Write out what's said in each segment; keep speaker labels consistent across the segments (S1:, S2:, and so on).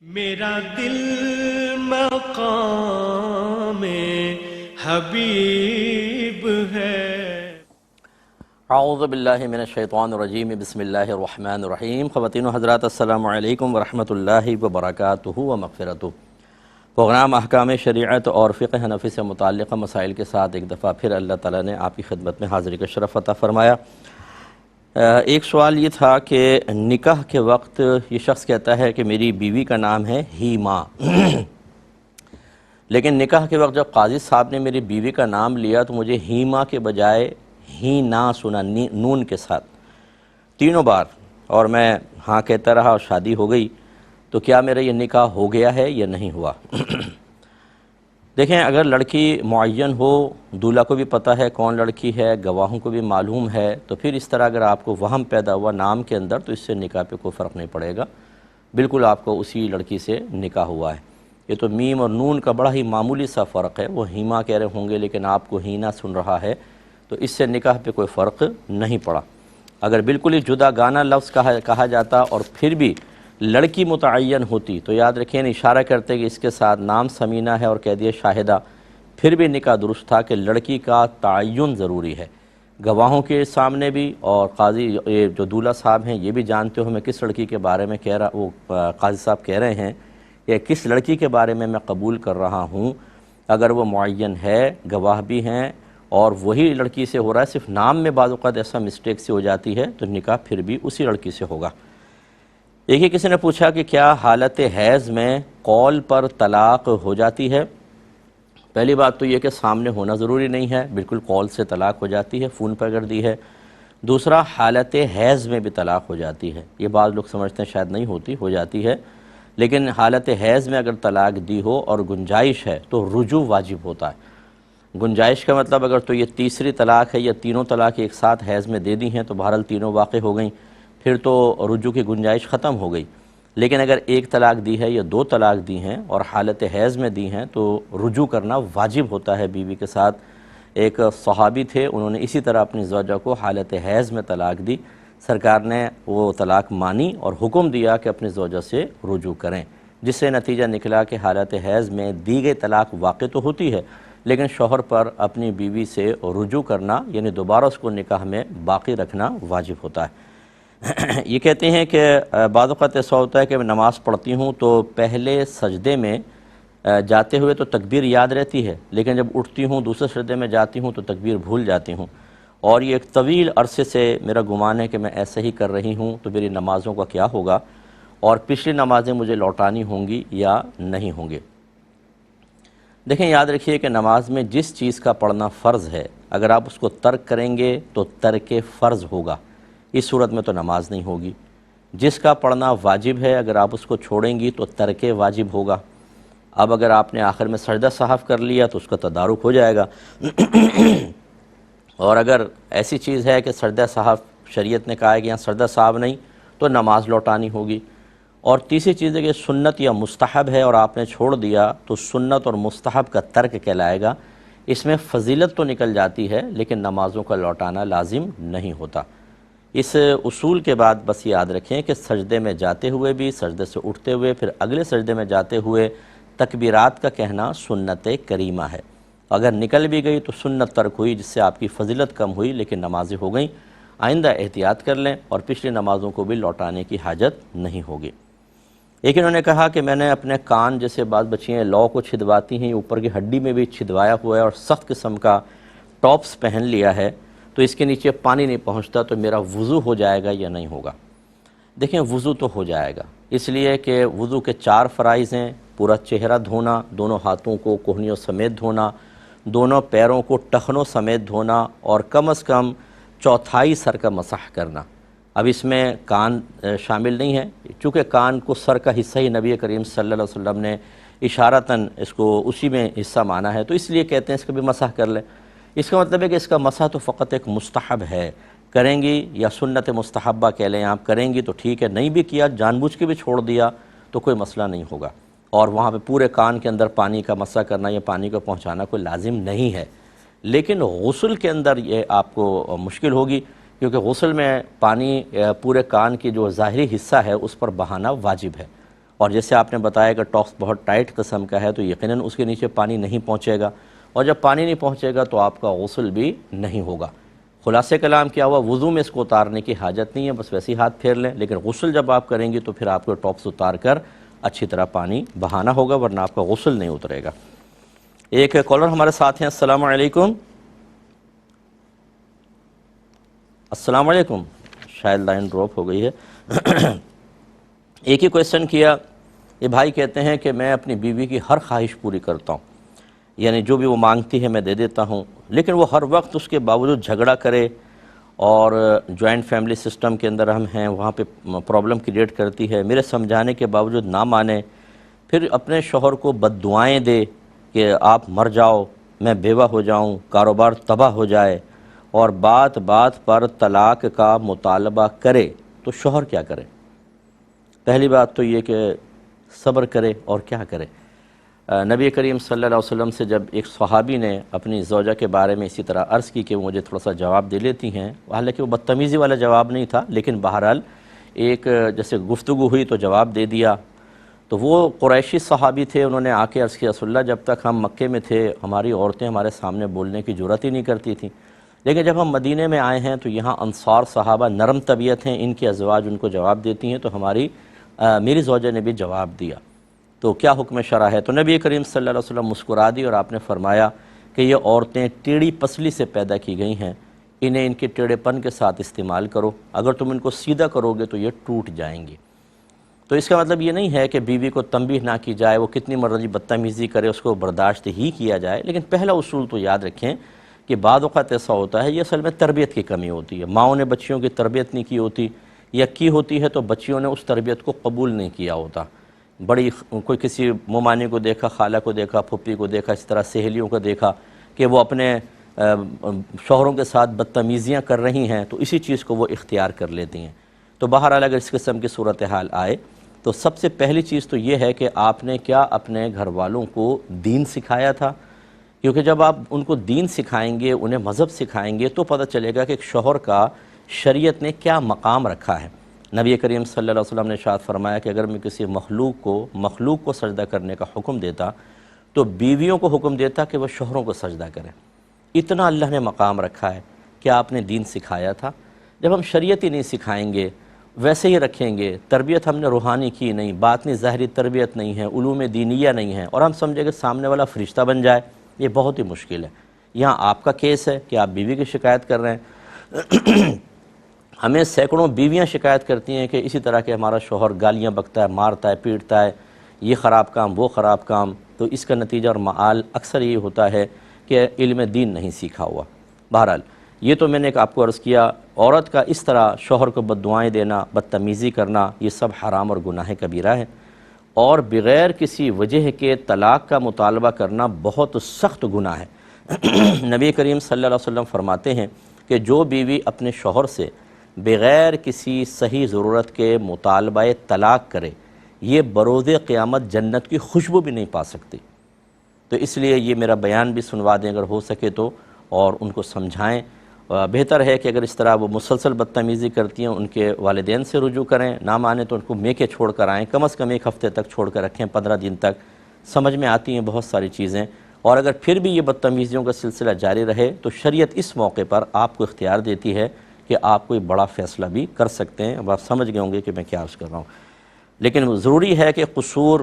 S1: میرا دل مقام حبیب ہے۔
S2: اعوذ باللہ من الشیطان الرجیم، بسم اللہ الرحمن الرحیم۔ خواتین و حضرات، السلام علیکم ورحمۃ اللہ وبرکاتہ و مغفرتہ۔ پروگرام احکام شریعت اور فقہ حنفی سے متعلقہ مسائل کے ساتھ ایک دفعہ پھر اللہ تعالیٰ نے آپ کی خدمت میں حاضری کا شرف عطا فرمایا۔ ایک سوال یہ تھا کہ نکاح کے وقت یہ شخص کہتا ہے کہ میری بیوی کا نام ہے ہیما، لیکن نکاح کے وقت جب قاضی صاحب نے میری بیوی کا نام لیا تو مجھے ہیما کے بجائے ہینا سنا، نون کے ساتھ تینوں بار، اور میں ہاں کہتا رہا اور شادی ہو گئی، تو کیا میرا یہ نکاح ہو گیا ہے یا نہیں ہوا؟ دیکھیں، اگر لڑکی معین ہو، دولہا کو بھی پتہ ہے کون لڑکی ہے، گواہوں کو بھی معلوم ہے، تو پھر اس طرح اگر آپ کو وہم پیدا ہوا نام کے اندر تو اس سے نکاح پہ کوئی فرق نہیں پڑے گا، بالکل آپ کو اسی لڑکی سے نکاح ہوا ہے۔ یہ تو میم اور نون کا بڑا ہی معمولی سا فرق ہے، وہ ہیما کہہ رہے ہوں گے لیکن آپ کو ہینا سن رہا ہے، تو اس سے نکاح پہ کوئی فرق نہیں پڑا۔ اگر بالکل ہی جدا گانا لفظ کہا جاتا اور پھر بھی لڑکی متعین ہوتی تو یاد رکھیں، اشارہ کرتے کہ اس کے ساتھ نام سمینہ ہے اور کہہ دیا شاہدہ، پھر بھی نکاح درست تھا کہ لڑکی کا تعین ضروری ہے، گواہوں کے سامنے بھی، اور قاضی جو دولہا صاحب ہیں یہ بھی جانتے ہو میں کس لڑکی کے بارے میں کہہ رہا، وہ قاضی صاحب کہہ رہے ہیں یا کس لڑکی کے بارے میں قبول کر رہا ہوں، اگر وہ معین ہے، گواہ بھی ہیں اور وہی لڑکی سے ہو رہا ہے، صرف نام میں بعض اوقات ایسا مسٹیک سے ہو جاتی ہے، تو نکاح پھر بھی اسی لڑکی سے ہوگا۔ ایک ہی کسی نے پوچھا کہ کیا حالت حیض میں قول پر طلاق ہو جاتی ہے؟ پہلی بات تو یہ کہ سامنے ہونا ضروری نہیں ہے، بالکل قول سے طلاق ہو جاتی ہے، فون پر اگر دی ہے۔ دوسرا، حالت حیض میں بھی طلاق ہو جاتی ہے، یہ بعض لوگ سمجھتے ہیں شاید نہیں ہوتی، ہو جاتی ہے، لیکن حالت حیض میں اگر طلاق دی ہو اور گنجائش ہے تو رجوع واجب ہوتا ہے۔ گنجائش کا مطلب اگر تو یہ تیسری طلاق ہے یا تینوں طلاق ایک ساتھ حیض میں دے دی ہیں تو بہرحال تینوں واقع ہو گئیں، پھر تو رجوع کی گنجائش ختم ہو گئی، لیکن اگر ایک طلاق دی ہے یا دو طلاق دی ہیں اور حالت حیض میں دی ہیں تو رجوع کرنا واجب ہوتا ہے بیوی کے ساتھ۔ ایک صحابی تھے، انہوں نے اسی طرح اپنی زوجہ کو حالت حیض میں طلاق دی، سرکار نے وہ طلاق مانی اور حکم دیا کہ اپنی زوجہ سے رجوع کریں، جس سے نتیجہ نکلا کہ حالت حیض میں دی گئی طلاق واقع تو ہوتی ہے، لیکن شوہر پر اپنی بیوی سے رجوع کرنا یعنی دوبارہ اس کو نکاح میں باقی رکھنا واجب ہوتا ہے۔ یہ کہتے ہیں کہ بعض اوقات ایسا ہوتا ہے کہ میں نماز پڑھتی ہوں تو پہلے سجدے میں جاتے ہوئے تو تکبیر یاد رہتی ہے، لیکن جب اٹھتی ہوں دوسرے سجدے میں جاتی ہوں تو تکبیر بھول جاتی ہوں، اور یہ ایک طویل عرصے سے میرا گمان ہے کہ میں ایسے ہی کر رہی ہوں، تو میری نمازوں کا کیا ہوگا، اور پچھلی نمازیں مجھے لوٹانی ہوں گی یا نہیں ہوں گی؟ دیکھیں، یاد رکھیے کہ نماز میں جس چیز کا پڑھنا فرض ہے، اگر آپ اس کو ترک کریں گے تو ترک فرض ہوگا، اس صورت میں تو نماز نہیں ہوگی۔ جس کا پڑھنا واجب ہے، اگر آپ اس کو چھوڑیں گی تو ترک واجب ہوگا۔ اب اگر آپ نے آخر میں سجدہ صحف کر لیا تو اس کا تدارک ہو جائے گا، اور اگر ایسی چیز ہے کہ سجدہ صحف شریعت نے کہا ہے کہ یہاں سجدہ صحف نہیں تو نماز لوٹانی ہوگی۔ اور تیسری چیز ہے کہ سنت یا مستحب ہے اور آپ نے چھوڑ دیا تو سنت اور مستحب کا ترک کہلائے گا، اس میں فضیلت تو نکل جاتی ہے لیکن نمازوں کا لوٹانا لازم نہیں ہوتا۔ اس اصول کے بعد بس یاد رکھیں کہ سجدے میں جاتے ہوئے بھی، سجدے سے اٹھتے ہوئے، پھر اگلے سجدے میں جاتے ہوئے تکبیرات کا کہنا سنت کریمہ ہے، اگر نکل بھی گئی تو سنت ترک ہوئی جس سے آپ کی فضیلت کم ہوئی لیکن نمازیں ہو گئیں۔ آئندہ احتیاط کر لیں اور پچھلی نمازوں کو بھی لوٹانے کی حاجت نہیں ہوگی۔ ایک انہوں نے کہا کہ میں نے اپنے کان، جیسے بعض بچیاں لو کو چھدواتی ہیں، اوپر کی ہڈی میں بھی چھدوایا ہوا ہے اور سخت قسم کا ٹاپس پہن لیا ہے، تو اس کے نیچے پانی نہیں پہنچتا، تو میرا وضو ہو جائے گا یا نہیں ہوگا؟ دیکھیں، وضو تو ہو جائے گا، اس لیے کہ وضو کے 4 فرائض ہیں: پورا چہرہ دھونا، دونوں ہاتھوں کو کوہنیوں سمیت دھونا، دونوں پیروں کو ٹخنوں سمیت دھونا، اور کم از کم چوتھائی سر کا مسح کرنا۔ اب اس میں کان شامل نہیں ہے، چونکہ کان کو سر کا حصہ ہی نبی کریم صلی اللہ علیہ وسلم نے اشارتاً اس کو اسی میں حصہ مانا ہے، تو اس لیے کہتے ہیں اس کا بھی مسح کر لیں۔ اس کا مطلب ہے کہ اس کا مسح تو فقط ایک مستحب ہے، کریں گی یا سنت مستحبہ کہہ لیں آپ، کریں گی تو ٹھیک ہے، نہیں بھی کیا، جان بوجھ کے بھی چھوڑ دیا تو کوئی مسئلہ نہیں ہوگا، اور وہاں پہ پورے کان کے اندر پانی کا مسح کرنا یا پانی کو پہنچانا کوئی لازم نہیں ہے۔ لیکن غسل کے اندر یہ آپ کو مشکل ہوگی، کیونکہ غسل میں پانی پورے کان کی جو ظاہری حصہ ہے اس پر بہانا واجب ہے، اور جیسے آپ نے بتایا کہ ٹاپس بہت ٹائٹ قسم کا ہے تو یقیناً اس کے نیچے پانی نہیں پہنچے گا، اور جب پانی نہیں پہنچے گا تو آپ کا غسل بھی نہیں ہوگا۔ خلاصہ کلام کیا ہوا، وضو میں اس کو اتارنے کی حاجت نہیں ہے، بس ویسے ہی ہاتھ پھیر لیں، لیکن غسل جب آپ کریں گے تو پھر آپ کو ٹاپس اتار کر اچھی طرح پانی بہانا ہوگا، ورنہ آپ کا غسل نہیں اترے گا۔ ایک کالر ہمارے ساتھ ہیں، السلام علیکم۔ السلام علیکم، شاید لائن ڈراپ ہو گئی ہے۔ ایک ہی کویسچن کیا، یہ بھائی کہتے ہیں کہ میں اپنی بیوی کی ہر خواہش پوری کرتا ہوں، یعنی جو بھی وہ مانگتی ہے میں دے دیتا ہوں، لیکن وہ ہر وقت اس کے باوجود جھگڑا کرے، اور جوائنٹ فیملی سسٹم کے اندر ہم ہیں وہاں پہ پرابلم کریٹ کرتی ہے، میرے سمجھانے کے باوجود نہ مانے، پھر اپنے شوہر کو بد دعائیں دے کہ آپ مر جاؤ، میں بیوہ ہو جاؤں، کاروبار تباہ ہو جائے، اور بات بات پر طلاق کا مطالبہ کرے، تو شوہر کیا کرے؟ پہلی بات تو یہ کہ صبر کرے، اور کیا کرے؟ نبی کریم صلی اللہ علیہ وسلم سے جب ایک صحابی نے اپنی زوجہ کے بارے میں اسی طرح عرض کی کہ وہ مجھے تھوڑا سا جواب دے لیتی ہیں، حالانکہ وہ بدتمیزی والا جواب نہیں تھا، لیکن بہرحال ایک جیسے گفتگو ہوئی تو جواب دے دیا، تو وہ قریشی صحابی تھے، انہوں نے آ کے عرض کیا رسول اللہ جب تک ہم مکے میں تھے ہماری عورتیں ہمارے سامنے بولنے کی جرات ہی نہیں کرتی تھیں، لیکن جب ہم مدینے میں آئے ہیں تو یہاں انصار صحابہ نرم طبیعت ہیں، ان کی ازواج ان کو جواب دیتی ہیں، تو میری زوجہ نے بھی جواب دیا، تو کیا حکم شرع ہے؟ تو نبی کریم صلی اللہ علیہ وسلم مسکرا دی اور آپ نے فرمایا کہ یہ عورتیں ٹیڑھی پسلی سے پیدا کی گئی ہیں، انہیں ان کے ٹیڑھے پن کے ساتھ استعمال کرو، اگر تم ان کو سیدھا کرو گے تو یہ ٹوٹ جائیں گی۔ تو اس کا مطلب یہ نہیں ہے کہ بیوی کو تنبیہ نہ کی جائے، وہ کتنی مرضی بدتمیزی کرے اس کو برداشت ہی کیا جائے، لیکن پہلا اصول تو یاد رکھیں کہ بعض اوقات ایسا ہوتا ہے، یہ اصل میں تربیت کی کمی ہوتی ہے، ماؤں نے بچیوں کی تربیت نہیں کی ہوتی، یا کی ہوتی ہے تو بچیوں نے اس تربیت کو قبول نہیں کیا ہوتا، بڑی کوئی کسی ممانی کو دیکھا، خالہ کو دیکھا، پھپھی کو دیکھا، اس طرح سہیلیوں کو دیکھا کہ وہ اپنے شوہروں کے ساتھ بدتمیزیاں کر رہی ہیں، تو اسی چیز کو وہ اختیار کر لیتی ہیں۔ تو بہرحال اگر اس قسم کی صورتحال آئے تو سب سے پہلی چیز تو یہ ہے کہ آپ نے کیا اپنے گھر والوں کو دین سکھایا تھا، کیونکہ جب آپ ان کو دین سکھائیں گے، انہیں مذہب سکھائیں گے، تو پتہ چلے گا کہ ایک شوہر کا شریعت نے کیا مقام رکھا ہے۔ نبی کریم صلی اللہ علیہ وسلم نے ارشاد فرمایا کہ اگر میں کسی مخلوق کو سجدہ کرنے کا حکم دیتا تو بیویوں کو حکم دیتا کہ وہ شوہروں کو سجدہ کریں، اتنا اللہ نے مقام رکھا ہے۔ کیا آپ نے دین سکھایا تھا؟ جب ہم شریعت ہی نہیں سکھائیں گے، ویسے ہی رکھیں گے، تربیت ہم نے روحانی کی نہیں، باطنی ظاہری تربیت نہیں ہے، علوم دینیہ نہیں ہے، اور ہم سمجھیں کہ سامنے والا فرشتہ بن جائے، یہ بہت ہی مشکل ہے۔ یہاں آپ کا کیس ہے کہ آپ بیوی کی شکایت کر رہے ہیں، ہمیں سینکڑوں بیویاں شکایت کرتی ہیں کہ اسی طرح کے ہمارا شوہر گالیاں بکتا ہے، مارتا ہے، پیٹتا ہے، یہ خراب کام، وہ خراب کام، تو اس کا نتیجہ اور معال اکثر یہ ہوتا ہے کہ علم دین نہیں سیکھا ہوا۔ بہرحال یہ تو میں نے آپ کو عرض کیا، عورت کا اس طرح شوہر کو بد دعائیں دینا، بدتمیزی کرنا، یہ سب حرام اور گناہ کبیرہ ہے، اور بغیر کسی وجہ کے طلاق کا مطالبہ کرنا بہت سخت گناہ ہے۔ نبی کریم صلی اللہ علیہ وسلم فرماتے ہیں کہ جو بیوی اپنے شوہر سے بغیر کسی صحیح ضرورت کے مطالبہ طلاق کرے، یہ بروز قیامت جنت کی خوشبو بھی نہیں پا سکتی۔ تو اس لیے یہ میرا بیان بھی سنوا دیں اگر ہو سکے تو، اور ان کو سمجھائیں۔ بہتر ہے کہ اگر اس طرح وہ مسلسل بدتمیزی کرتی ہیں ان کے والدین سے رجوع کریں، نہ مانے تو ان کو میکے چھوڑ کر آئیں، کم از کم 1 ہفتے تک چھوڑ کر رکھیں، 15 دن تک، سمجھ میں آتی ہیں بہت ساری چیزیں۔ اور اگر پھر بھی یہ بدتمیزیوں کا سلسلہ جاری رہے تو شریعت اس موقع پر آپ کو اختیار دیتی ہے کہ آپ کوئی بڑا فیصلہ بھی کر سکتے ہیں۔ اب آپ سمجھ گئے ہوں گے کہ میں کیا عرض کر رہا ہوں، لیکن ضروری ہے کہ قصور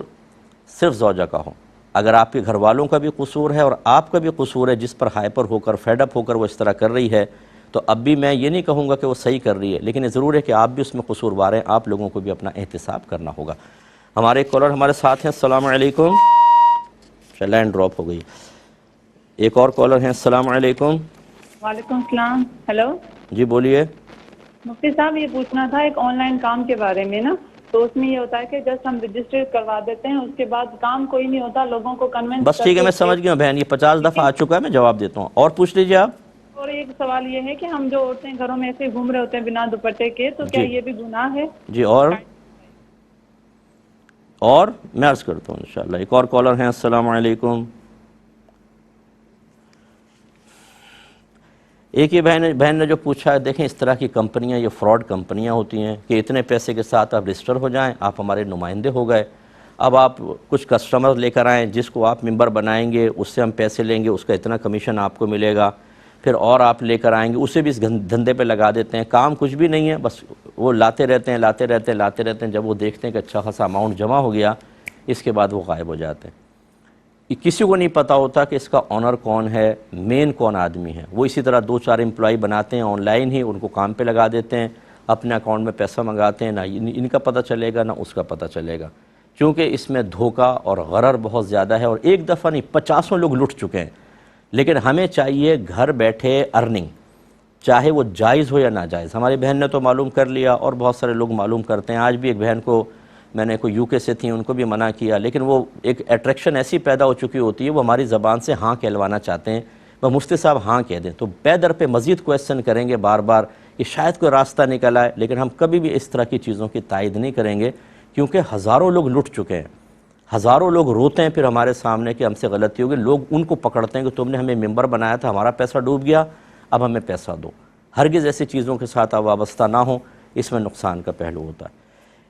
S2: صرف زوجہ کا ہو۔ اگر آپ کے گھر والوں کا بھی قصور ہے اور آپ کا بھی قصور ہے، جس پر ہائپر ہو کر، فیڈ اپ ہو کر وہ اس طرح کر رہی ہے، تو اب بھی میں یہ نہیں کہوں گا کہ وہ صحیح کر رہی ہے، لیکن یہ ضرور ہے کہ آپ بھی اس میں قصوروار ہیں، آپ لوگوں کو بھی اپنا احتساب کرنا ہوگا۔ ہمارے ایک کالر ہمارے ساتھ ہیں، السلام علیکم، لائن ڈراپ ہو گئی۔ ایک اور کالر ہیں، السلام علیکم۔
S3: وعلیکم السلام۔ ہیلو
S2: جی بولیے۔
S3: مفتی صاحب، یہ پوچھنا تھا ایک آن لائن کام کے بارے میں نا، تو اس میں یہ ہوتا ہے کہ جسٹ ہم رجسٹر کروا دیتے ہیں، اس کے بعد کام کوئی نہیں ہوتا، لوگوں کو کنونس
S2: بس ٹھیک ہے، میں سمجھ گیا ہوں بہن، یہ 50 دفعہ آ چکا ہے، میں جواب دیتا ہوں، اور پوچھ لیجیے آپ۔
S3: اور ایک سوال یہ ہے کہ ہم جو عورتیں گھروں میں ایسے گھوم رہے ہوتے ہیں بنا دوپٹے کے، تو کیا
S2: جی
S3: یہ بھی گناہ ہے؟
S2: جی، اور میں عرض کرتا ہوں انشاءاللہ۔ ایک اور کالر ہیں، السلام علیکم۔ ایک یہ بہن نے جو پوچھا ہے، دیکھیں اس طرح کی کمپنیاں، یہ فراڈ کمپنیاں ہوتی ہیں کہ اتنے پیسے کے ساتھ آپ رجسٹر ہو جائیں، آپ ہمارے نمائندے ہو گئے، اب آپ کچھ کسٹمر لے کر آئیں، جس کو آپ ممبر بنائیں گے اس سے ہم پیسے لیں گے، اس کا اتنا کمیشن آپ کو ملے گا، پھر اور آپ لے کر آئیں گے اسے بھی اس دھندے پہ لگا دیتے ہیں، کام کچھ بھی نہیں ہے، بس وہ لاتے رہتے ہیں، جب وہ دیکھتے ہیں کہ اچھا خاصا اماؤنٹ جمع ہو گیا، اس کے بعد وہ غائب ہو جاتے ہیں۔ کسی کو نہیں پتہ ہوتا کہ اس کا آنر کون ہے، مین کون آدمی ہے۔ وہ اسی طرح 2-4 امپلائی بناتے ہیں آن لائن ہی، ان کو کام پہ لگا دیتے ہیں، اپنے اکاؤنٹ میں پیسہ منگاتے ہیں، نہ ان کا پتہ چلے گا نہ اس کا پتہ چلے گا، کیونکہ اس میں دھوکہ اور غرر بہت زیادہ ہے، اور ایک دفعہ نہیں 50 لوگ لٹ چکے ہیں۔ لیکن ہمیں چاہیے گھر بیٹھے ارننگ، چاہے وہ جائز ہو یا ناجائز۔ ہماری بہن نے تو معلوم کر لیا، اور بہت سارے لوگ معلوم کرتے ہیں۔ آج بھی ایک بہن کو میں نے کوئی UK سے تھیں، ان کو بھی منع کیا، لیکن وہ ایک اٹریکشن ایسی پیدا ہو چکی ہوتی ہے، وہ ہماری زبان سے ہاں کہلوانا چاہتے ہیں، وہ مفتی صاحب ہاں کہہ دیں، تو بے در پہ مزید کویسچن کریں گے بار بار کہ شاید کوئی راستہ نکل آئے، لیکن ہم کبھی بھی اس طرح کی چیزوں کی تائید نہیں کریں گے، کیونکہ ہزاروں لوگ لٹ چکے ہیں، ہزاروں لوگ روتے ہیں پھر ہمارے سامنے کہ ہم سے غلطی ہوگی، لوگ ان کو پکڑتے ہیں کہ تم نے ہمیں ممبر بنایا تھا، ہمارا پیسہ ڈوب گیا، اب ہمیں پیسہ دو۔ ہرگز ایسی چیزوں کے ساتھ آپ وابستہ نہ ہوں، اس میں نقصان کا پہلو ہوتا ہے۔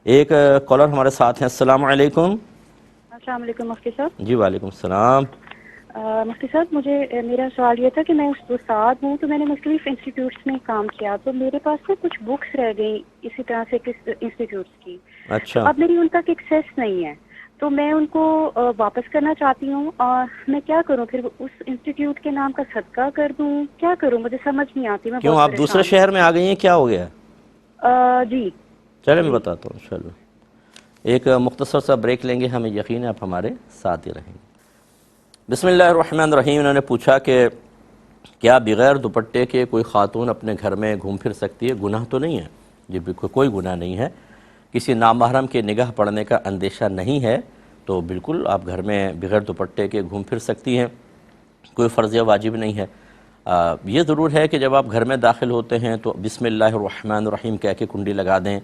S2: ایک کالر ہمارے ساتھ ہیں۔ السلام علیکم۔
S4: السلام علیکم مفتی صاحب۔
S2: جی وعلیکم السلام۔
S4: مفتی صاحب میرا سوال یہ تھا کہ میں استاد ہوں، تو میں نے مختلف انسٹیٹیوٹس میں کام کیا، تو میرے پاس نا کچھ بکس رہ گئی اسی طرح سے کس انسٹیٹیوٹس کی،
S2: اچھا،
S4: اب میری ان تک ایکسیس نہیں ہے، تو میں ان کو واپس کرنا چاہتی ہوں، اور میں کیا کروں پھر؟ اس انسٹیٹیوٹ کے نام کا صدقہ کر دوں؟ کیا کروں؟ مجھے سمجھ نہیں آتی، میں
S2: کیوں
S4: بہت
S2: آپ دوسرے شہر میں آ گئی ہیں؟ کیا ہو گیا؟
S4: جی
S2: چلے میں بتاتا ہوں انشاءاللہ۔ ایک مختصر سا بریک لیں گے، ہمیں یقین ہے آپ ہمارے ساتھ ہی رہیں گے۔ بسم اللہ الرحمن الرحیم۔ انہوں نے پوچھا کہ کیا بغیر دوپٹے کے کوئی خاتون اپنے گھر میں گھوم پھر سکتی ہے؟ گناہ تو نہیں ہے جی، بالکل کوئی گناہ نہیں ہے، کسی نامحرم کے نگاہ پڑنے کا اندیشہ نہیں ہے، تو بالکل آپ گھر میں بغیر دوپٹے کے گھوم پھر سکتی ہیں، کوئی فرض یا واجب نہیں ہے۔ یہ ضرور ہے کہ جب آپ گھر میں داخل ہوتے ہیں تو بسم اللہ الرحمن الرحیم کہہ کے کنڈی لگا دیں،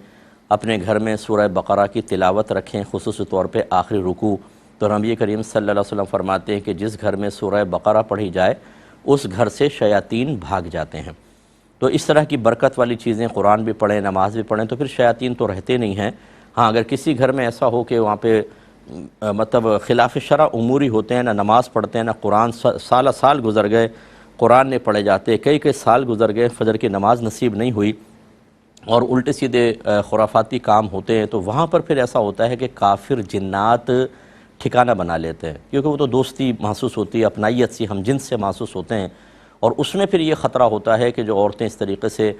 S2: اپنے گھر میں سورہ بقرہ کی تلاوت رکھیں، خصوصی طور پہ آخری رکوع، تو نبی کریم صلی اللہ علیہ وسلم فرماتے ہیں کہ جس گھر میں سورہ بقرہ پڑھی جائے اس گھر سے شیاطین بھاگ جاتے ہیں۔ تو اس طرح کی برکت والی چیزیں، قرآن بھی پڑھیں، نماز بھی پڑھیں، تو پھر شیاطین تو رہتے نہیں ہیں۔ ہاں اگر کسی گھر میں ایسا ہو کہ وہاں پہ مطلب خلاف شرع اموری ہوتے ہیں، نہ نماز پڑھتے ہیں نہ قرآن، سال گزر گئے قرآن نہیں پڑھے جاتے، کئی سال گزر گئے فجر کی نماز نصیب نہیں ہوئی، اور الٹے سیدھے خرافاتی کام ہوتے ہیں، تو وہاں پر پھر ایسا ہوتا ہے کہ کافر جنات ٹھکانہ بنا لیتے ہیں، کیونکہ وہ تو دوستی محسوس ہوتی ہے، اپنائیت سی ہم جنس سے محسوس ہوتے ہیں، اور اس میں پھر یہ خطرہ ہوتا ہے کہ جو عورتیں اس طریقے سے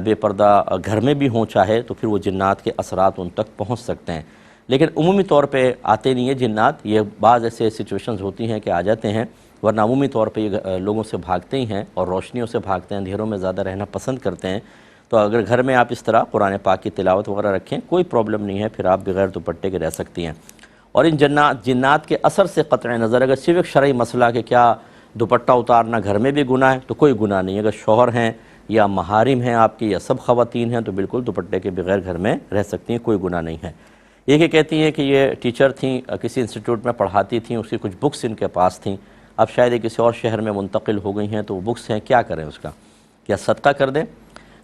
S2: بے پردہ گھر میں بھی ہوں چاہے، تو پھر وہ جنات کے اثرات ان تک پہنچ سکتے ہیں۔ لیکن عمومی طور پہ آتے نہیں ہیں جنات، یہ بعض ایسے سچویشنز ہوتی ہیں کہ آ جاتے ہیں، ورنہ عمومی طور پہ یہ لوگوں سے بھاگتے ہی ہیں، اور روشنیوں سے بھاگتے ہیں، اندھیروں میں زیادہ رہنا پسند کرتے ہیں۔ تو اگر گھر میں آپ اس طرح قرآن پاک کی تلاوت وغیرہ رکھیں، کوئی پرابلم نہیں ہے، پھر آپ بغیر دوپٹے کے رہ سکتی ہیں۔ اور ان جنات کے اثر سے قطع نظر اگر صرف ایک شرعی مسئلہ کہ کیا دوپٹہ اتارنا گھر میں بھی گناہ ہے، تو کوئی گناہ نہیں ہے۔ اگر شوہر ہیں یا محارم ہیں آپ کی یا سب خواتین ہیں، تو بالکل دوپٹے کے بغیر گھر میں رہ سکتی ہیں، کوئی گناہ نہیں ہے۔ یہ کہتی ہیں کہ یہ ٹیچر تھیں، کسی انسٹیٹیوٹ میں پڑھاتی تھیں، اس کی کچھ بکس ان کے پاس تھیں، اب شاید یہ کسی اور شہر میں منتقل ہو گئی ہیں، تو وہ بکس ہیں، کیا کریں اس کا؟ کیا صدقہ کر دیں؟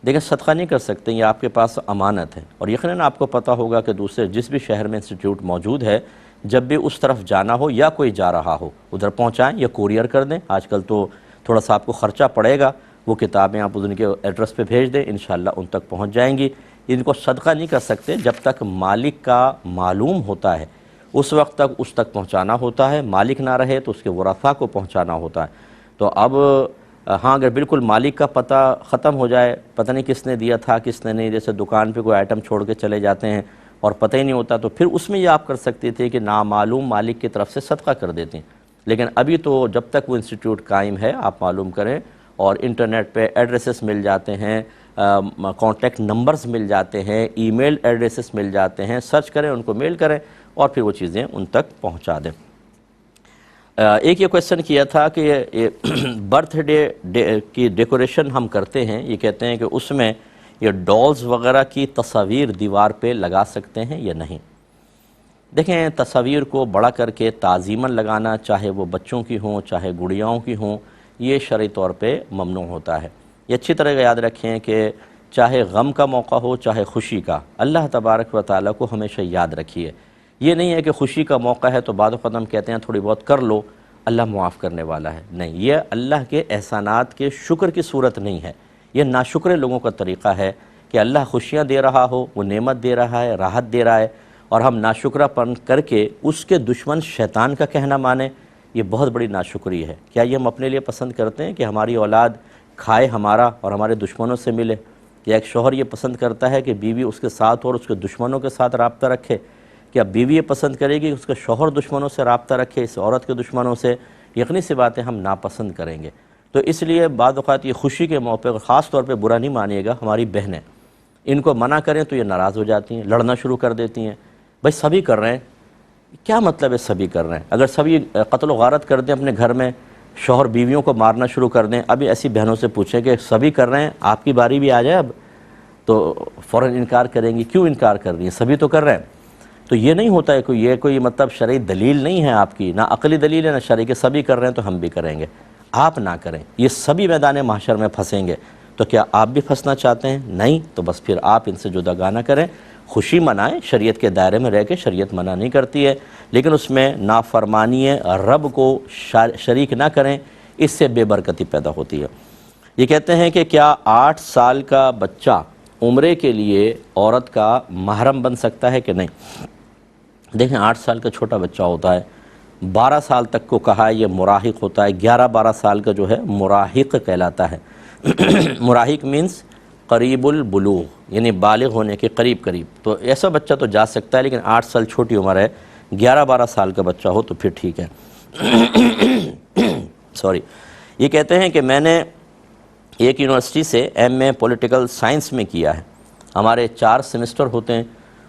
S2: دیکھیں صدقہ نہیں کر سکتے، یہ آپ کے پاس امانت ہے، اور یقیناً آپ کو پتہ ہوگا کہ دوسرے جس بھی شہر میں انسٹیٹیوٹ موجود ہے، جب بھی اس طرف جانا ہو یا کوئی جا رہا ہو ادھر پہنچائیں یا کوریئر کر دیں۔ آج کل تو تھوڑا سا آپ کو خرچہ پڑے گا، وہ کتابیں آپ ان کے ایڈریس پہ بھیج دیں، انشاءاللہ ان تک پہنچ جائیں گی۔ ان کو صدقہ نہیں کر سکتے جب تک مالک کا معلوم ہوتا ہے، اس وقت تک اس تک پہنچانا ہوتا ہے، مالک نہ رہے تو اس کے ورثاء کو پہنچانا ہوتا ہے۔ تو اب ہاں اگر بالکل مالک کا پتہ ختم ہو جائے، پتہ نہیں کس نے دیا تھا کس نے نہیں، جیسے دکان پہ کوئی آئٹم چھوڑ کے چلے جاتے ہیں اور پتہ ہی نہیں ہوتا، تو پھر اس میں یہ آپ کر سکتے تھے کہ نامعلوم مالک کی طرف سے صدقہ کر دیتے ہیں۔ لیکن ابھی تو جب تک وہ انسٹیٹیوٹ قائم ہے آپ معلوم کریں، اور انٹرنیٹ پہ ایڈریسز مل جاتے ہیں، کانٹیکٹ نمبرز مل جاتے ہیں، ای میل ایڈریسز مل جاتے ہیں، سرچ کریں، ان کو میل کریں، اور پھر وہ چیزیں ان تک پہنچا دیں۔ ایک یہ کویسچن کیا تھا کہ برتھ ڈے کی ڈیکوریشن ہم کرتے ہیں، یہ کہتے ہیں کہ اس میں یہ ڈالز وغیرہ کی تصاویر دیوار پہ لگا سکتے ہیں یا نہیں؟ دیکھیں تصاویر کو بڑا کر کے تعظیماً لگانا، چاہے وہ بچوں کی ہوں چاہے گڑیاؤں کی ہوں، یہ شرعی طور پہ ممنوع ہوتا ہے۔ یہ اچھی طرح یاد رکھیں کہ چاہے غم کا موقع ہو چاہے خوشی کا، اللہ تبارک و تعالیٰ کو ہمیشہ یاد رکھیے یہ نہیں ہے کہ خوشی کا موقع ہے تو بعد وقت ہم کہتے ہیں تھوڑی بہت کر لو، اللہ معاف کرنے والا ہے، نہیں، یہ اللہ کے احسانات کے شکر کی صورت نہیں ہے، یہ ناشکر لوگوں کا طریقہ ہے کہ اللہ خوشیاں دے رہا ہو، وہ نعمت دے رہا ہے، راحت دے رہا ہے، اور ہم ناشکرہ پن کر کے اس کے دشمن شیطان کا کہنا مانیں، یہ بہت بڑی ناشکری ہے۔ کیا یہ ہم اپنے لیے پسند کرتے ہیں کہ ہماری اولاد کھائے ہمارا اور ہمارے دشمنوں سے ملے؟ کیا ایک شوہر یہ پسند کرتا ہے کہ بیوی اس کے ساتھ اور اس کے دشمنوں کے ساتھ رابطہ رکھے؟ کیا بیوی یہ پسند کرے گی کہ اس کا شوہر دشمنوں سے رابطہ رکھے، اس عورت کے دشمنوں سے؟ یقینی سی باتیں ہم ناپسند کریں گے۔ تو اس لیے بعض اوقات یہ خوشی کے موقع پر خاص طور پہ برا نہیں مانیے گا، ہماری بہنیں ان کو منع کریں تو یہ ناراض ہو جاتی ہیں، لڑنا شروع کر دیتی ہیں۔ بھائی سبھی کر رہے ہیں، کیا مطلب ہے سبھی کر رہے ہیں؟ اگر سبھی قتل و غارت کر دیں اپنے گھر میں، شوہر بیویوں کو مارنا شروع کر دیں، ابھی ایسی بہنوں سے پوچھیں کہ سبھی کر رہے ہیں، آپ کی باری بھی آ جائے اب، تو فوراً انکار کریں گی، کیوں انکار کر رہی ہیں؟ سبھی تو کر رہے ہیں۔ تو یہ نہیں ہوتا ہے یہ کوئی مطلب شرعی دلیل نہیں ہے آپ کی، نہ عقلی دلیل ہے نہ شرعی، کہ سبھی کر رہے ہیں تو ہم بھی کریں گے۔ آپ نہ کریں، یہ سبھی میدان محشر میں پھنسیں گے، تو کیا آپ بھی پھنسنا چاہتے ہیں؟ نہیں، تو بس پھر آپ ان سے جداگانہ نہ کریں، خوشی منائیں، شریعت کے دائرے میں رہ کے، شریعت منع نہیں کرتی ہے، لیکن اس میں نافرمانی رب کو شریک نہ کریں، اس سے بے برکتی پیدا ہوتی ہے۔ یہ کہتے ہیں کہ کیا 8 سال کا بچہ عمرے کے لیے عورت کا محرم بن سکتا ہے کہ نہیں؟ دیکھیں 8 سال کا چھوٹا بچہ ہوتا ہے، 12 سال تک کو کہا ہے یہ مراہق ہوتا ہے، 11-12 سال کا جو ہے مراہق کہلاتا ہے۔ مراہق مینس قریب البلوغ، یعنی بالغ ہونے کے قریب، تو ایسا بچہ تو جا سکتا ہے، لیکن 8 سال چھوٹی عمر ہے، 11-12 سال کا بچہ ہو تو پھر ٹھیک ہے۔ سوری، یہ کہتے ہیں کہ میں نے ایک یونیورسٹی سے MA پولیٹیکل سائنس میں کیا ہے، ہمارے 4 سیمسٹر ہوتے ہیں،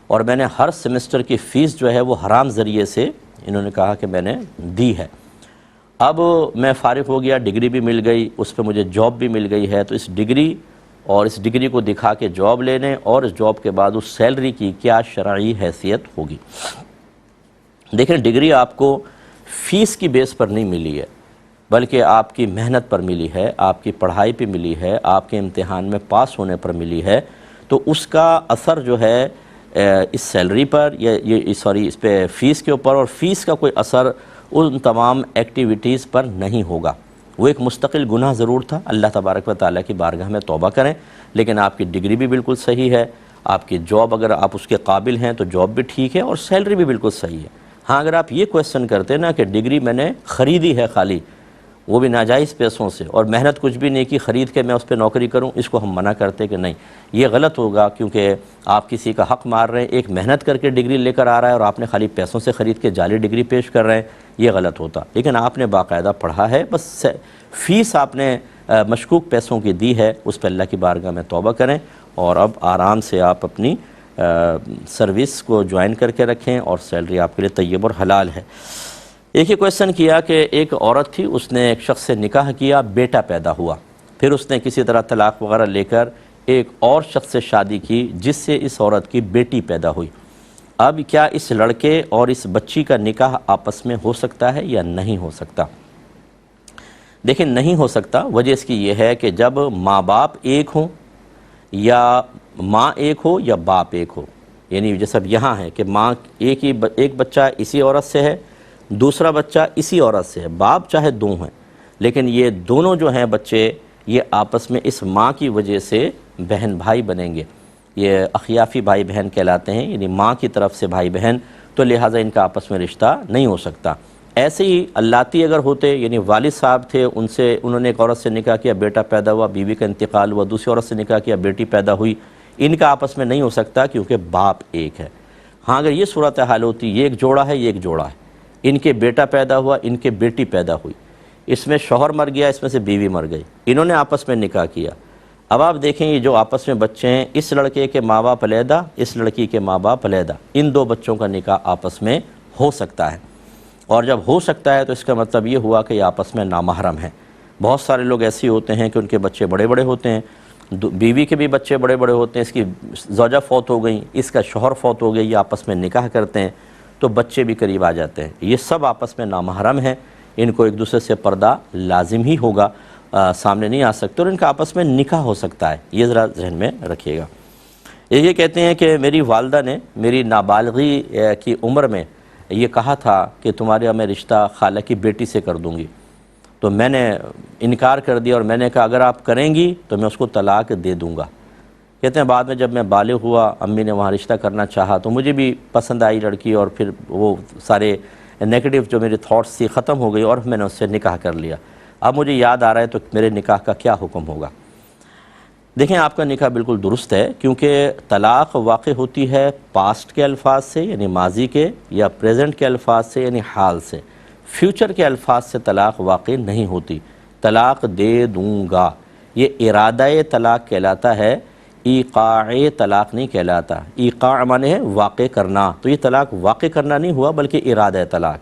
S2: اور میں نے ہر سیمسٹر کی فیس جو ہے وہ حرام ذریعے سے انہوں نے کہا کہ میں نے دی ہے۔ اب میں فارغ ہو گیا، ڈگری بھی مل گئی، اس پہ مجھے جاب بھی مل گئی ہے، تو اس ڈگری کو دکھا کے جاب لینے اور اس جاب کے بعد اس سیلری کی کیا شرعی حیثیت ہوگی؟ دیکھیں ڈگری آپ کو فیس کی بیس پر نہیں ملی ہے، بلکہ آپ کی محنت پر ملی ہے، آپ کی پڑھائی پہ ملی ہے، آپ کے امتحان میں پاس ہونے پر ملی ہے، تو اس کا اثر جو ہے اس سیلری پر اس پہ فیس کے اوپر، اور فیس کا کوئی اثر ان تمام ایکٹیویٹیز پر نہیں ہوگا۔ وہ ایک مستقل گناہ ضرور تھا، اللہ تبارک و تعالیٰ کی بارگاہ میں توبہ کریں، لیکن آپ کی ڈگری بھی بالکل صحیح ہے، آپ کی جاب اگر آپ اس کے قابل ہیں تو جاب بھی ٹھیک ہے، اور سیلری بھی بالکل صحیح ہے۔ ہاں اگر آپ یہ کویسچن کرتے نا کہ ڈگری میں نے خریدی ہے خالی، وہ بھی ناجائز پیسوں سے، اور محنت کچھ بھی نہیں کی، خرید کے میں اس پہ نوکری کروں، اس کو ہم منع کرتے کہ نہیں، یہ غلط ہوگا، کیونکہ آپ کسی کا حق مار رہے ہیں، ایک محنت کر کے ڈگری لے کر آ رہا ہے اور آپ نے خالی پیسوں سے خرید کے جعلی ڈگری پیش کر رہے ہیں، یہ غلط ہوتا۔ لیکن آپ نے باقاعدہ پڑھا ہے، بس فیس آپ نے مشکوک پیسوں کی دی ہے، اس پہ اللہ کی بارگاہ میں توبہ کریں، اور اب آرام سے آپ اپنی سروس کو جوائن کر کے رکھیں، اور سیلری آپ کے لیے طیب اور حلال ہے۔ ایک ہی کویسچن کیا کہ ایک عورت تھی، اس نے ایک شخص سے نکاح کیا، بیٹا پیدا ہوا، پھر اس نے کسی طرح طلاق وغیرہ لے کر ایک اور شخص سے شادی کی جس سے اس عورت کی بیٹی پیدا ہوئی۔ اب کیا اس لڑکے اور اس بچی کا نکاح آپس میں ہو سکتا ہے یا نہیں ہو سکتا؟ دیکھیں نہیں ہو سکتا، وجہ اس کی یہ ہے کہ جب ماں باپ ایک ہوں، یا ماں ایک ہو یا باپ ایک ہو، یعنی جیسا یہاں ہے کہ ماں ایک بچہ اسی عورت سے ہے، دوسرا بچہ اسی عورت سے ہے، باپ چاہے دو ہیں، لیکن یہ دونوں جو ہیں بچے یہ آپس میں اس ماں کی وجہ سے بہن بھائی بنیں گے، یہ اخیافی بھائی بہن کہلاتے ہیں، یعنی ماں کی طرف سے بھائی بہن، تو لہٰذا ان کا آپس میں رشتہ نہیں ہو سکتا۔ ایسے ہی اللاتی اگر ہوتے، یعنی والد صاحب تھے، انہوں نے ایک عورت سے نکاح کیا، بیٹا پیدا ہوا، بیوی کا انتقال ہوا، دوسری عورت سے نکاح کیا، بیٹی پیدا ہوئی، ان کا آپس میں نہیں ہو سکتا کیونکہ باپ ایک ہے۔ ہاں اگر یہ صورتحال ہوتی، یہ ایک جوڑا ہے، یہ ایک جوڑا ہے، ان کے بیٹا پیدا ہوا، ان کے بیٹی پیدا ہوئی، اس میں شوہر مر گیا، اس میں سے بیوی مر گئی، انہوں نے آپس میں نکاح کیا، اب آپ دیکھیں یہ جو آپس میں بچے ہیں، اس لڑکے کے ماں باپ علیحدہ، اس لڑکی کے ماں باپ علیحدہ، ان دو بچوں کا نکاح آپس میں ہو سکتا ہے، اور جب ہو سکتا ہے تو اس کا مطلب یہ ہوا کہ یہ آپس میں نامحرم ہیں۔ بہت سارے لوگ ایسے ہوتے ہیں کہ ان کے بچے بڑے بڑے ہوتے ہیں، بیوی کے بھی بچے بڑے بڑے ہوتے ہیں، اس کی زوجہ فوت ہو گئی، اس کا شوہر فوت ہو گئی، یہ آپس میں نکاح کرتے ہیں تو بچے بھی قریب آ جاتے ہیں، یہ سب آپس میں نامحرم ہیں، ان کو ایک دوسرے سے پردہ لازم ہی ہوگا، سامنے نہیں آ سکتے، اور ان کا آپس میں نکاح ہو سکتا ہے، یہ ذرا ذہن میں رکھیے گا۔ یہ کہتے ہیں کہ میری والدہ نے میری نابالغی کی عمر میں یہ کہا تھا کہ تمہارے میں رشتہ خالہ کی بیٹی سے کر دوں گی، تو میں نے انکار کر دیا اور میں نے کہا اگر آپ کریں گی تو میں اس کو طلاق دے دوں گا۔ کہتے ہیں بعد میں جب میں بالغ ہوا، امی نے وہاں رشتہ کرنا چاہا تو مجھے بھی پسند آئی لڑکی، اور پھر وہ سارے نیگیٹو جو میرے تھاٹس تھی ختم ہو گئی اور میں نے اس سے نکاح کر لیا۔ اب مجھے یاد آ رہا ہے تو میرے نکاح کا کیا حکم ہوگا؟ دیکھیں آپ کا نکاح بالکل درست ہے، کیونکہ طلاق واقع ہوتی ہے پاسٹ کے الفاظ سے یعنی ماضی کے، یا پریزنٹ کے الفاظ سے یعنی حال سے۔ فیوچر کے الفاظ سے طلاق واقع نہیں ہوتی۔ طلاق دے دوں گا یہ ارادہ طلاق کہلاتا ہے، ایقاع طلاق نہیں کہلاتا۔ ایقاع معنی ہے واقع کرنا، تو یہ طلاق واقع کرنا نہیں ہوا بلکہ ارادہ طلاق۔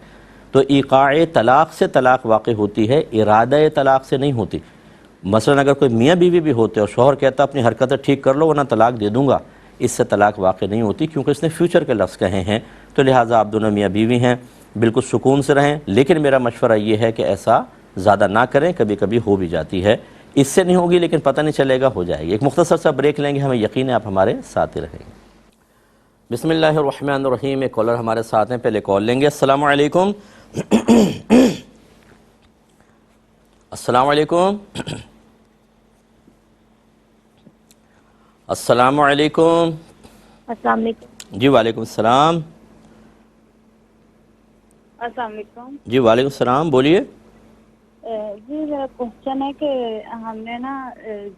S2: تو ایقاع طلاق سے طلاق واقع ہوتی ہے، ارادہ طلاق سے نہیں ہوتی۔ مثلا اگر کوئی میاں بیوی بھی ہوتے اور شوہر کہتا اپنی حرکتیں ٹھیک کر لو ورنہ طلاق دے دوں گا، اس سے طلاق واقع نہیں ہوتی، کیونکہ اس نے فیوچر کے لفظ کہے ہیں۔ تو لہٰذا آپ دونوں میاں بیوی ہیں، بالکل سکون سے رہیں، لیکن میرا مشورہ یہ ہے کہ ایسا زیادہ نہ کریں، کبھی کبھی ہو بھی جاتی ہے۔ اس سے نہیں ہوگی لیکن پتہ نہیں چلے گا، ہو جائے گی۔ ایک مختصر سا بریک لیں گے، ہمیں یقین ہے آپ ہمارے ساتھ ہی رہیں گے۔ بسم اللہ الرحمن الرحیم۔ ایک کالر ہمارے ساتھ ہیں، پہلے کال لیں گے۔ السلام علیکم۔ السلام علیکم۔ السلام علیکم۔
S5: السلام علیکم۔
S2: جی وعلیکم السلام۔
S5: السلام علیکم۔
S2: جی وعلیکم السلام، بولیے۔
S5: جی میرا کوشچن ہے کہ ہم نے نا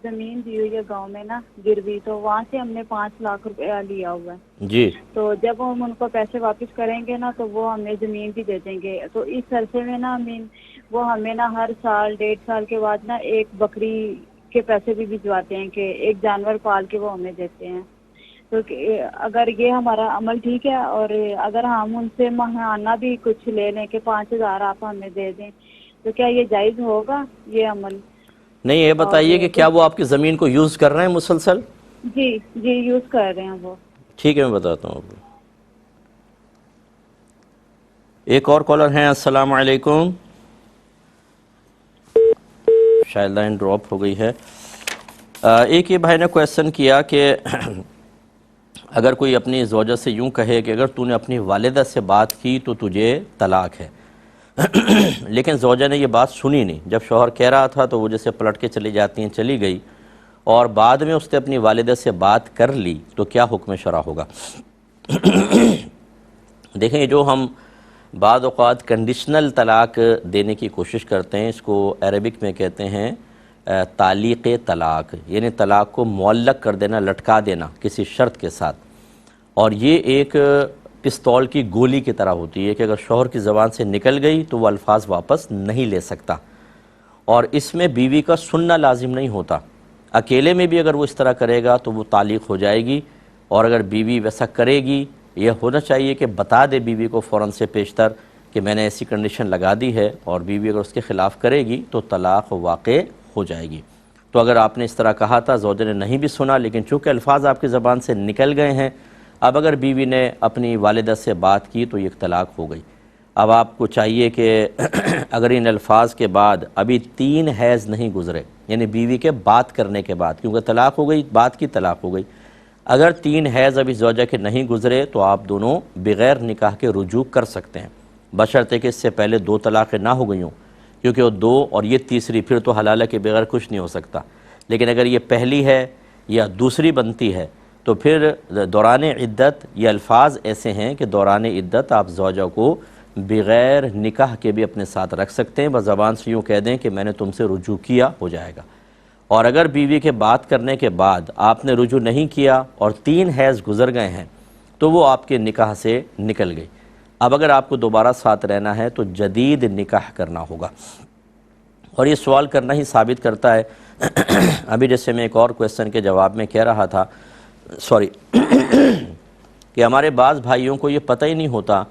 S5: زمین دی ہوئی ہے گاؤں میں نا گروی، تو وہاں سے ہم نے 5 لاکھ روپیہ لیا ہوا ہے۔
S2: جی
S5: تو جب ہم ان کو پیسے واپس کریں گے نا تو وہ ہمیں زمین بھی دے دیں گے۔ تو اس عرصے میں نا وہ ہمیں نا ہر سال 1.5 سال کے بعد نا ایک بکری کے پیسے بھی بھجواتے ہیں کہ ایک جانور پال کے وہ ہمیں دیتے ہیں۔ تو اگر یہ ہمارا عمل ٹھیک ہے، اور اگر ہم ان سے ماہانہ بھی کچھ لے لیں کہ 5,000 آپ ہمیں دے دیں، تو کیا یہ جائز ہوگا یہ عمل؟
S2: نہیں، یہ بتائیے کہ کیا وہ آپ کی زمین کو یوز کر رہے ہیں مسلسل؟
S5: جی جی یوز کر رہے ہیں وہ۔
S2: ٹھیک ہے، میں بتاتا ہوں آپ کو۔ ایک اور کالر ہیں۔ السلام علیکم۔ شاید لائن ڈراپ ہو گئی ہے۔ ایک یہ بھائی نے کویسچن کیا کہ اگر کوئی اپنی زوجہ سے یوں کہے کہ اگر تو نے اپنی والدہ سے بات کی تو تجھے طلاق ہے، لیکن زوجہ نے یہ بات سنی نہیں، جب شوہر کہہ رہا تھا تو وہ جیسے پلٹ کے چلی جاتی ہیں، چلی گئی، اور بعد میں اس نے اپنی والدہ سے بات کر لی، تو کیا حکم شرع ہوگا؟ دیکھیں، جو ہم بعض اوقات کنڈیشنل طلاق دینے کی کوشش کرتے ہیں، اس کو عربک میں کہتے ہیں تعلیق طلاق، یعنی طلاق کو معلق کر دینا، لٹکا دینا کسی شرط کے ساتھ۔ اور یہ ایک پستول کی گولی کی طرح ہوتی ہے کہ اگر شوہر کی زبان سے نکل گئی تو وہ الفاظ واپس نہیں لے سکتا، اور اس میں بیوی کا سننا لازم نہیں ہوتا۔ اکیلے میں بھی اگر وہ اس طرح کرے گا تو وہ طالق ہو جائے گی، اور اگر بیوی ویسا کرے گی، یہ ہونا چاہیے کہ بتا دے بیوی کو فوراً سے پیشتر کہ میں نے ایسی کنڈیشن لگا دی ہے، اور بیوی اگر اس کے خلاف کرے گی تو طلاق واقع ہو جائے گی۔ تو اگر آپ نے اس طرح کہا تھا، زوجہ نے نہیں بھی سنا، لیکن چونکہ الفاظ آپ کی زبان سے نکل گئے ہیں، اب اگر بیوی نے اپنی والدہ سے بات کی تو یہ طلاق ہو گئی۔ اب آپ کو چاہیے کہ اگر ان الفاظ کے بعد ابھی 3 حیض نہیں گزرے، یعنی بیوی کے بات کرنے کے بعد، کیونکہ طلاق ہو گئی، بات کی طلاق ہو گئی، اگر 3 حیض ابھی زوجہ کے نہیں گزرے تو آپ دونوں بغیر نکاح کے رجوع کر سکتے ہیں، بشرطے کہ اس سے پہلے 2 طلاقیں نہ ہو گئی ہوں، کیونکہ وہ 2 اور یہ تیسری پھر تو حلالہ کے بغیر کچھ نہیں ہو سکتا۔ لیکن اگر یہ پہلی ہے یا دوسری بنتی ہے تو پھر دوران عدت یہ الفاظ ایسے ہیں کہ دوران عدت آپ زوجہ کو بغیر نکاح کے بھی اپنے ساتھ رکھ سکتے ہیں، بس زبان سے یوں کہہ دیں کہ میں نے تم سے رجوع کیا، ہو جائے گا۔ اور اگر بیوی کے بات کرنے کے بعد آپ نے رجوع نہیں کیا اور 3 حیض گزر گئے ہیں تو وہ آپ کے نکاح سے نکل گئی۔ اب اگر آپ کو دوبارہ ساتھ رہنا ہے تو جدید نکاح کرنا ہوگا، اور یہ سوال کرنا ہی ثابت کرتا ہے۔ ابھی جیسے میں ایک اور کویسچن کے جواب میں کہہ رہا تھا کہ ہمارے بعض بھائیوں کو یہ پتہ ہی نہیں ہوتا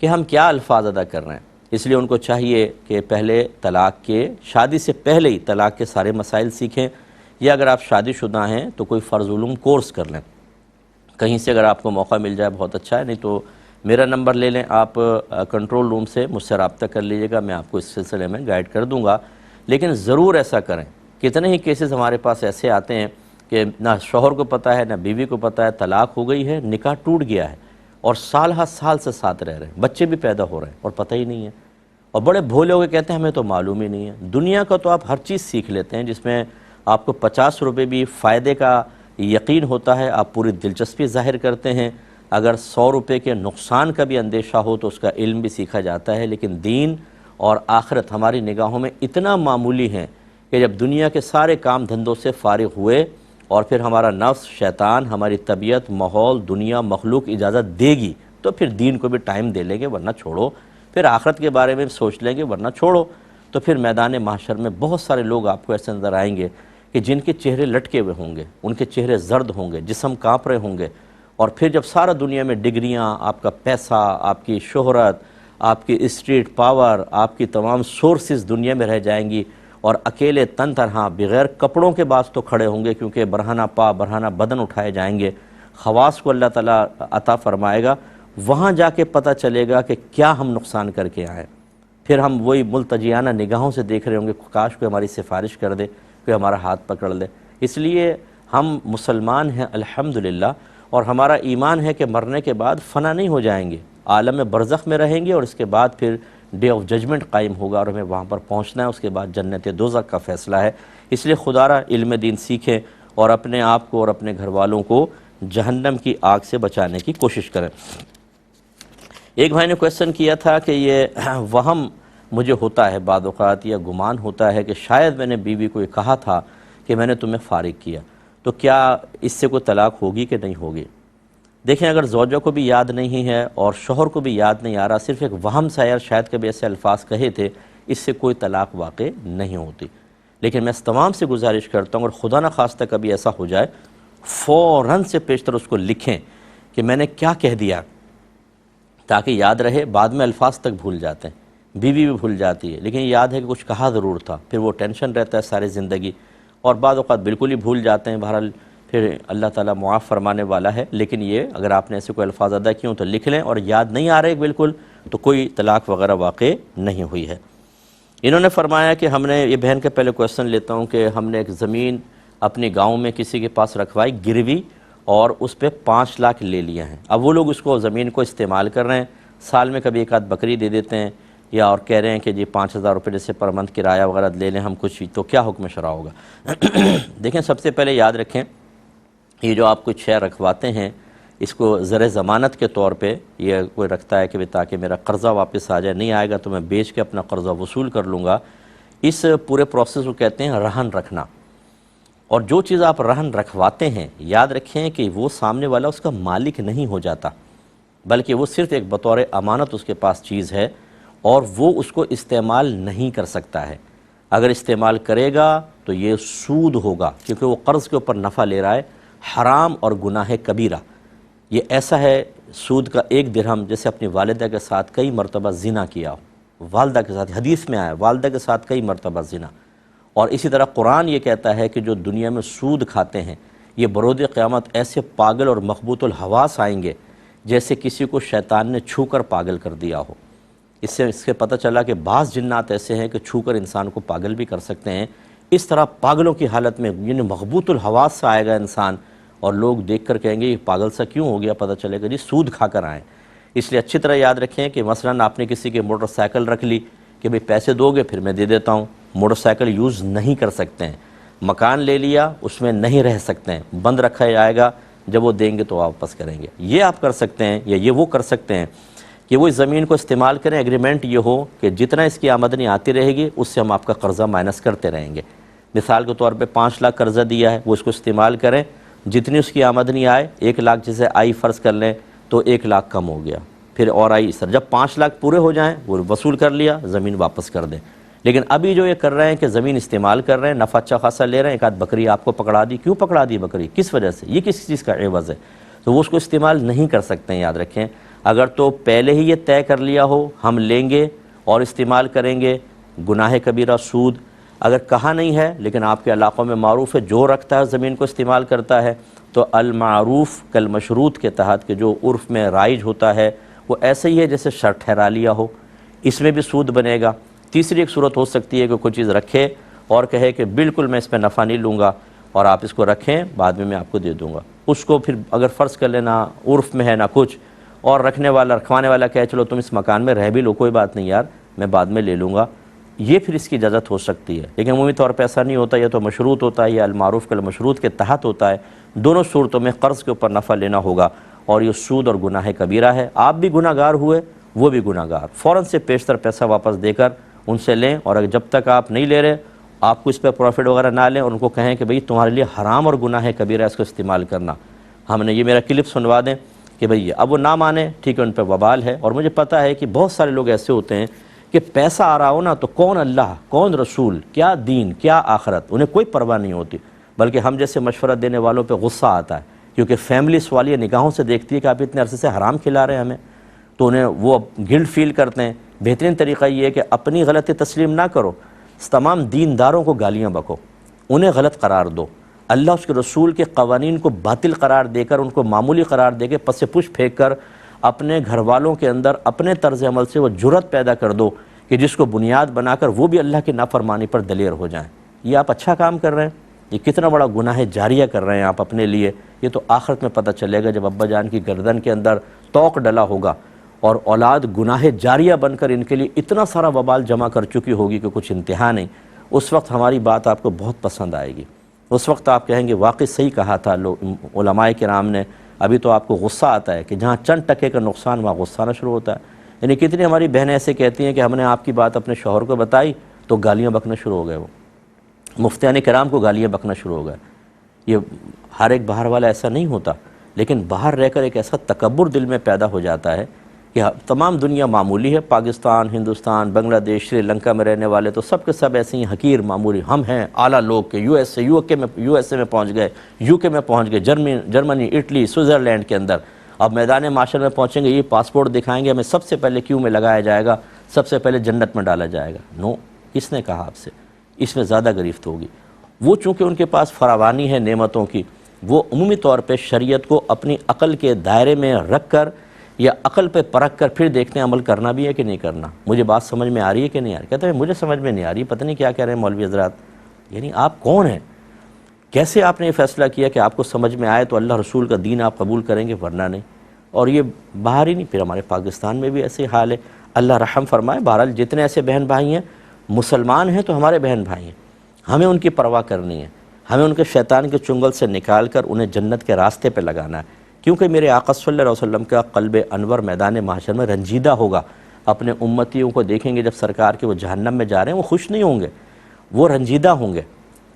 S2: کہ ہم کیا الفاظ ادا کر رہے ہیں، اس لیے ان کو چاہیے کہ پہلے طلاق کے شادی سے پہلے ہی طلاق کے سارے مسائل سیکھیں، یا اگر آپ شادی شدہ ہیں تو کوئی فرض علوم کورس کر لیں، کہیں سے اگر آپ کو موقع مل جائے بہت اچھا ہے، نہیں تو میرا نمبر لے لیں، آپ کنٹرول روم سے مجھ سے رابطہ کر لیجئے گا، میں آپ کو اس سلسلے میں گائیڈ کر دوں گا۔ لیکن ضرور ایسا کریں۔ کتنے ہی کیسز ہمارے پاس ایسے آتے ہیں کہ نہ شوہر کو پتہ ہے نہ بیوی کو پتہ ہے، طلاق ہو گئی ہے، نکاح ٹوٹ گیا ہے، اور سال ہر سال سے ساتھ رہ رہے ہیں، بچے بھی پیدا ہو رہے ہیں اور پتہ ہی نہیں ہے، اور بڑے بھولے ہو کے کہتے ہیں ہمیں تو معلوم ہی نہیں ہے۔ دنیا کا تو آپ ہر چیز سیکھ لیتے ہیں، جس میں آپ کو 50 روپے بھی فائدے کا یقین ہوتا ہے، آپ پوری دلچسپی ظاہر کرتے ہیں۔ اگر 100 روپے کے نقصان کا بھی اندیشہ ہو تو اس کا علم بھی سیکھا جاتا ہے، لیکن دین اور آخرت ہماری نگاہوں میں اتنا معمولی ہیں کہ جب دنیا کے سارے کام دھندوں سے فارغ ہوئے اور پھر ہمارا نفس، شیطان، ہماری طبیعت، ماحول، دنیا، مخلوق اجازت دے گی تو پھر دین کو بھی ٹائم دے لیں گے، ورنہ چھوڑو، پھر آخرت کے بارے میں سوچ لیں گے، ورنہ چھوڑو۔ تو پھر میدان محشر میں بہت سارے لوگ آپ کو ایسے نظر آئیں گے کہ جن کے چہرے لٹکے ہوئے ہوں گے، ان کے چہرے زرد ہوں گے، جسم کانپ رہے ہوں گے، اور پھر جب سارا دنیا میں ڈگریاں، آپ کا پیسہ، آپ کی شہرت، آپ کی اسٹریٹ پاور، آپ کی تمام سورسز دنیا میں رہ جائیں گی، اور اکیلے تن تنہا بغیر کپڑوں کے باعث تو کھڑے ہوں گے، کیونکہ برہنہ پا برہنہ بدن اٹھائے جائیں گے، خواص کو اللہ تعالیٰ عطا فرمائے گا، وہاں جا کے پتہ چلے گا کہ کیا ہم نقصان کر کے آئے۔ پھر ہم وہی ملتجیانہ نگاہوں سے دیکھ رہے ہوں گے، کاش کوئی ہماری سفارش کر دے، کوئی ہمارا ہاتھ پکڑ لے۔ اس لیے ہم مسلمان ہیں الحمدللہ، اور ہمارا ایمان ہے کہ مرنے کے بعد فنا نہیں ہو جائیں گے، عالم برزخ میں رہیں گے، اور اس کے بعد پھر ڈے آف ججمنٹ قائم ہوگا اور ہمیں وہاں پر پہنچنا ہے، اس کے بعد جنت دوزخ کا فیصلہ ہے۔ اس لیے خدا را علم دین سیکھیں اور اپنے آپ کو اور اپنے گھر والوں کو جہنم کی آگ سے بچانے کی کوشش کریں۔ ایک بھائی نے کویسچن کیا تھا کہ یہ وہم مجھے ہوتا ہے بعض اوقات، یا گمان ہوتا ہے کہ شاید میں نے بیوی کو یہ کہا تھا کہ میں نے تمہیں فارغ کیا، تو کیا اس سے کوئی طلاق ہوگی کہ نہیں ہوگی؟ دیکھیں، اگر زوجہ کو بھی یاد نہیں ہے اور شوہر کو بھی یاد نہیں آ رہا، صرف ایک وہم سا یار شاید کبھی ایسے الفاظ کہے تھے، اس سے کوئی طلاق واقع نہیں ہوتی۔ لیکن میں اس تمام سے گزارش کرتا ہوں، اور خدا نہ خواستہ کبھی ایسا ہو جائے، فوراً سے پیشتر اس کو لکھیں کہ میں نے کیا کہہ دیا، تاکہ یاد رہے۔ بعد میں الفاظ تک بھول جاتے ہیں، بیوی بھی بھول جاتی ہے، لیکن یاد ہے کہ کچھ کہا ضرور تھا، پھر وہ ٹینشن رہتا ہے ساری زندگی، اور بعض اوقات بالکل ہی بھول جاتے ہیں۔ بہرحال پھر اللہ تعالیٰ معاف فرمانے والا ہے، لیکن یہ اگر آپ نے ایسے کوئی الفاظ ادا کیوں تو لکھ لیں، اور یاد نہیں آ رہے بالکل تو کوئی طلاق وغیرہ واقع نہیں ہوئی ہے۔ انہوں نے فرمایا کہ ہم نے، یہ بہن کے پہلے کویسچن لیتا ہوں، کہ ہم نے ایک زمین اپنی گاؤں میں کسی کے پاس رکھوائی گروی، اور اس پہ 5 لاکھ لے لیا ہیں۔ اب وہ لوگ اس کو زمین کو استعمال کر رہے ہیں، سال میں کبھی ایک آدھ بکری دے دیتے ہیں، یا اور کہہ رہے ہیں کہ جی 5000 روپے جیسے پر منتھ کرایہ وغیرہ لے لیں ہم کچھ، تو کیا حکم شرع ہوگا؟ دیکھیں، سب سے پہلے یاد رکھیں، یہ جو آپ کچھ شے رکھواتے ہیں، اس کو زر ضمانت کے طور پہ یہ کوئی رکھتا ہے کہ تاکہ میرا قرضہ واپس آ جائے، نہیں آئے گا تو میں بیچ کے اپنا قرضہ وصول کر لوں گا، اس پورے پروسیس کو کہتے ہیں رہن رکھنا۔ اور جو چیز آپ رہن رکھواتے ہیں، یاد رکھیں کہ وہ سامنے والا اس کا مالک نہیں ہو جاتا، بلکہ وہ صرف ایک بطور امانت اس کے پاس چیز ہے، اور وہ اس کو استعمال نہیں کر سکتا ہے۔ اگر استعمال کرے گا تو یہ سود ہوگا، کیونکہ وہ قرض کے اوپر نفع لے رہا ہے، حرام اور گناہ کبیرہ۔ یہ ایسا ہے سود کا 1 درہم جیسے اپنی والدہ کے ساتھ کئی مرتبہ زنا کیا ہو، والدہ کے ساتھ، حدیث میں آیا والدہ کے ساتھ کئی مرتبہ زنا۔ اور اسی طرح قرآن یہ کہتا ہے کہ جو دنیا میں سود کھاتے ہیں، یہ برود قیامت ایسے پاگل اور مخبوط الحواس آئیں گے جیسے کسی کو شیطان نے چھو کر پاگل کر دیا ہو۔ اس سے پتہ چلا کہ بعض جنات ایسے ہیں کہ چھو کر انسان کو پاگل بھی کر سکتے ہیں۔ اس طرح پاگلوں کی حالت میں یعنی مخبوط الحواس سے آئے گا انسان، اور لوگ دیکھ کر کہیں گے یہ پاگل سا کیوں ہو گیا، پتہ چلے گا جی سود کھا کر آئیں۔ اس لیے اچھی طرح یاد رکھیں کہ مثلاً آپ نے کسی کے موٹر سائیکل رکھ لی کہ بھئی پیسے دو گے پھر میں دے دیتا ہوں، موٹر سائیکل یوز نہیں کر سکتے ہیں۔ مکان لے لیا، اس میں نہیں رہ سکتے ہیں، بند رکھا جائے گا، جب وہ دیں گے تو واپس کریں گے۔ یہ آپ کر سکتے ہیں، یا یہ وہ کر سکتے ہیں کہ وہ اس زمین کو استعمال کریں، ایگریمنٹ یہ ہو کہ جتنا اس کی آمدنی آتی رہے گی اس سے ہم آپ کا قرضہ مائنس کرتے رہیں گے۔ مثال کے طور پہ 5 لاکھ قرضہ دیا ہے، وہ اس کو استعمال کریں، جتنی اس کی آمدنی آئے، 1 لاکھ جیسے آئی فرض کر لیں تو 1 لاکھ کم ہو گیا، پھر اور آئی سر، جب 5 لاکھ پورے ہو جائیں وہ وصول کر لیا، زمین واپس کر دیں۔ لیکن ابھی جو یہ کر رہے ہیں کہ زمین استعمال کر رہے ہیں، نفع اچھا خاصا لے رہے ہیں، ایک آدھ بکری آپ کو پکڑا دی، کیوں پکڑا دی بکری، کس وجہ سے، یہ کس چیز کا عوض ہے، تو وہ اس کو استعمال نہیں کر سکتے ہیں۔ یاد رکھیں، اگر تو پہلے ہی یہ طے کر لیا ہو ہم لیں گے اور استعمال کریں گے، گناہ کبیرہ سود۔ اگر کہا نہیں ہے لیکن آپ کے علاقوں میں معروف ہے، جو رکھتا ہے زمین کو استعمال کرتا ہے، تو المعروف کالمشروط کے تحت کہ جو عرف میں رائج ہوتا ہے وہ ایسے ہی ہے جیسے شرط ٹھہرا لیا ہو، اس میں بھی سود بنے گا۔ تیسری ایک صورت ہو سکتی ہے کہ کوئی چیز رکھے اور کہے کہ بالکل میں اس پہ نفع نہیں لوں گا، اور آپ اس کو رکھیں، بعد میں آپ کو دے دوں گا۔ اس کو پھر اگر فرض کر لینا عرف میں ہے نہ کچھ، اور رکھنے والا رکھوانے والا کہے چلو تم اس مکان میں رہ بھی لو، کوئی بات نہیں یار میں بعد میں لے لوں گا، یہ پھر اس کی اجازت ہو سکتی ہے۔ لیکن عمومی طور پہ ایسا نہیں ہوتا، یہ تو مشروط ہوتا ہے، یا المعروف کالمشروط کے تحت ہوتا ہے۔ دونوں صورتوں میں قرض کے اوپر نفع لینا ہوگا، اور یہ سود اور گناہ کبیرہ ہے۔ آپ بھی گناہ گار ہوئے، وہ بھی گناہ گار، فوراً سے پیشتر پیسہ واپس دے کر ان سے لیں، اور اگر جب تک آپ نہیں لے رہے، آپ کو اس پہ پروفٹ وغیرہ نہ لیں، اور ان کو کہیں کہ بھئی تمہارے لیے حرام اور گناہ کبیرہ ہے اس کو استعمال کرنا۔ ہم نے یہ میرا کلپ سنوا دیں کہ بھئی اب وہ نہ مانیں، ٹھیک ہے، ان پہ وبال ہے۔ اور مجھے پتہ ہے کہ بہت سارے لوگ ایسے ہوتے ہیں کہ پیسہ آ رہا ہو نا تو کون اللہ، کون رسول، کیا دین، کیا آخرت، انہیں کوئی پرواہ نہیں ہوتی، بلکہ ہم جیسے مشورہ دینے والوں پہ غصہ آتا ہے، کیونکہ فیملی سوالیہ نگاہوں سے دیکھتی ہے کہ آپ اتنے عرصے سے حرام کھلا رہے ہیں ہمیں، تو انہیں وہ گلٹ فیل کرتے ہیں۔ بہترین طریقہ یہ ہے کہ اپنی غلطی تسلیم نہ کرو، تمام دینداروں کو گالیاں بکو، انہیں غلط قرار دو، اللہ اس کے رسول کے قوانین کو باطل قرار دے کر، ان کو معمولی قرار دے کے پس پش پھینک کر اپنے گھر والوں کے اندر اپنے طرز عمل سے وہ جرت پیدا کر دو کہ جس کو بنیاد بنا کر وہ بھی اللہ کی نافرمانی پر دلیر ہو جائیں۔ یہ آپ اچھا کام کر رہے ہیں، یہ کتنا بڑا گناہ جاریہ کر رہے ہیں آپ اپنے لیے، یہ تو آخرت میں پتہ چلے گا جب ابا جان کی گردن کے اندر توق ڈلا ہوگا اور اولاد گناہ جاریہ بن کر ان کے لیے اتنا سارا وبال جمع کر چکی ہوگی کہ کچھ انتہا نہیں۔ اس وقت ہماری بات آپ کو بہت پسند آئے گی، اس وقت آپ کہیں گے واقعی صحیح کہا تھا علماء کرام نے۔ ابھی تو آپ کو غصہ آتا ہے کہ جہاں چند ٹکے کا نقصان وہاں غصہ آنا شروع ہوتا ہے۔ یعنی کتنی ہماری بہنیں ایسے کہتی ہیں کہ ہم نے آپ کی بات اپنے شوہر کو بتائی تو گالیاں بکنا شروع ہو گئے، وہ مفتیان کرام کو گالیاں بکنا شروع ہو گئے۔ یہ ہر ایک باہر والا ایسا نہیں ہوتا، لیکن باہر رہ کر ایک ایسا تکبر دل میں پیدا ہو جاتا ہے کہ تمام دنیا معمولی ہے، پاکستان، ہندوستان، بنگلہ دیش، سری لنکا میں رہنے والے تو سب کے سب ایسے ہی حقیر معمولی، ہم ہیں اعلیٰ لوگ کے، یو ایس اے میں پہنچ گئے، یو کے میں پہنچ گئے، جرمنی، اٹلی، سوئٹزرلینڈ کے اندر، اب میدان معاشر میں پہنچیں گے، یہ پاسپورٹ دکھائیں گے، ہمیں سب سے پہلے کیو میں لگایا جائے گا، سب سے پہلے جنت میں ڈالا جائے گا۔ نو، کس نے کہا آپ سے؟ اس میں زیادہ گرفت ہوگی۔ وہ چونکہ ان کے پاس فراوانی ہے نعمتوں کی، وہ عمومی طور پہ شریعت کو اپنی عقل کے دائرے میں رکھ کر یا عقل پہ پرکھ کر پھر دیکھتے ہیں عمل کرنا بھی ہے کہ نہیں کرنا۔ مجھے بات سمجھ میں آ رہی ہے کہ نہیں آ رہی؟ کہتے ہیں مجھے سمجھ میں نہیں آ رہی، پتہ نہیں کیا کہہ رہے ہیں مولوی حضرات۔ یعنی آپ کون ہیں؟ کیسے آپ نے یہ فیصلہ کیا کہ آپ کو سمجھ میں آئے تو اللہ رسول کا دین آپ قبول کریں گے، ورنہ نہیں؟ اور یہ باہر ہی نہیں، پھر ہمارے پاکستان میں بھی ایسے حال ہے، اللہ رحم فرمائے۔ بہرحال جتنے ایسے بہن بھائی ہیں مسلمان ہیں تو ہمارے بہن بھائی ہیں، ہمیں ان کی پرواہ کرنی ہے، ہمیں ان کے شیطان کے چنگل سے نکال کر انہیں جنت کے راستے پہ لگانا ہے، کیونکہ میرے آقا صلی اللہ علیہ وسلم کا قلب انور میدان محشر میں رنجیدہ ہوگا۔ اپنے امتیوں کو دیکھیں گے جب سرکار کے وہ جہنم میں جا رہے ہیں، وہ خوش نہیں ہوں گے، وہ رنجیدہ ہوں گے۔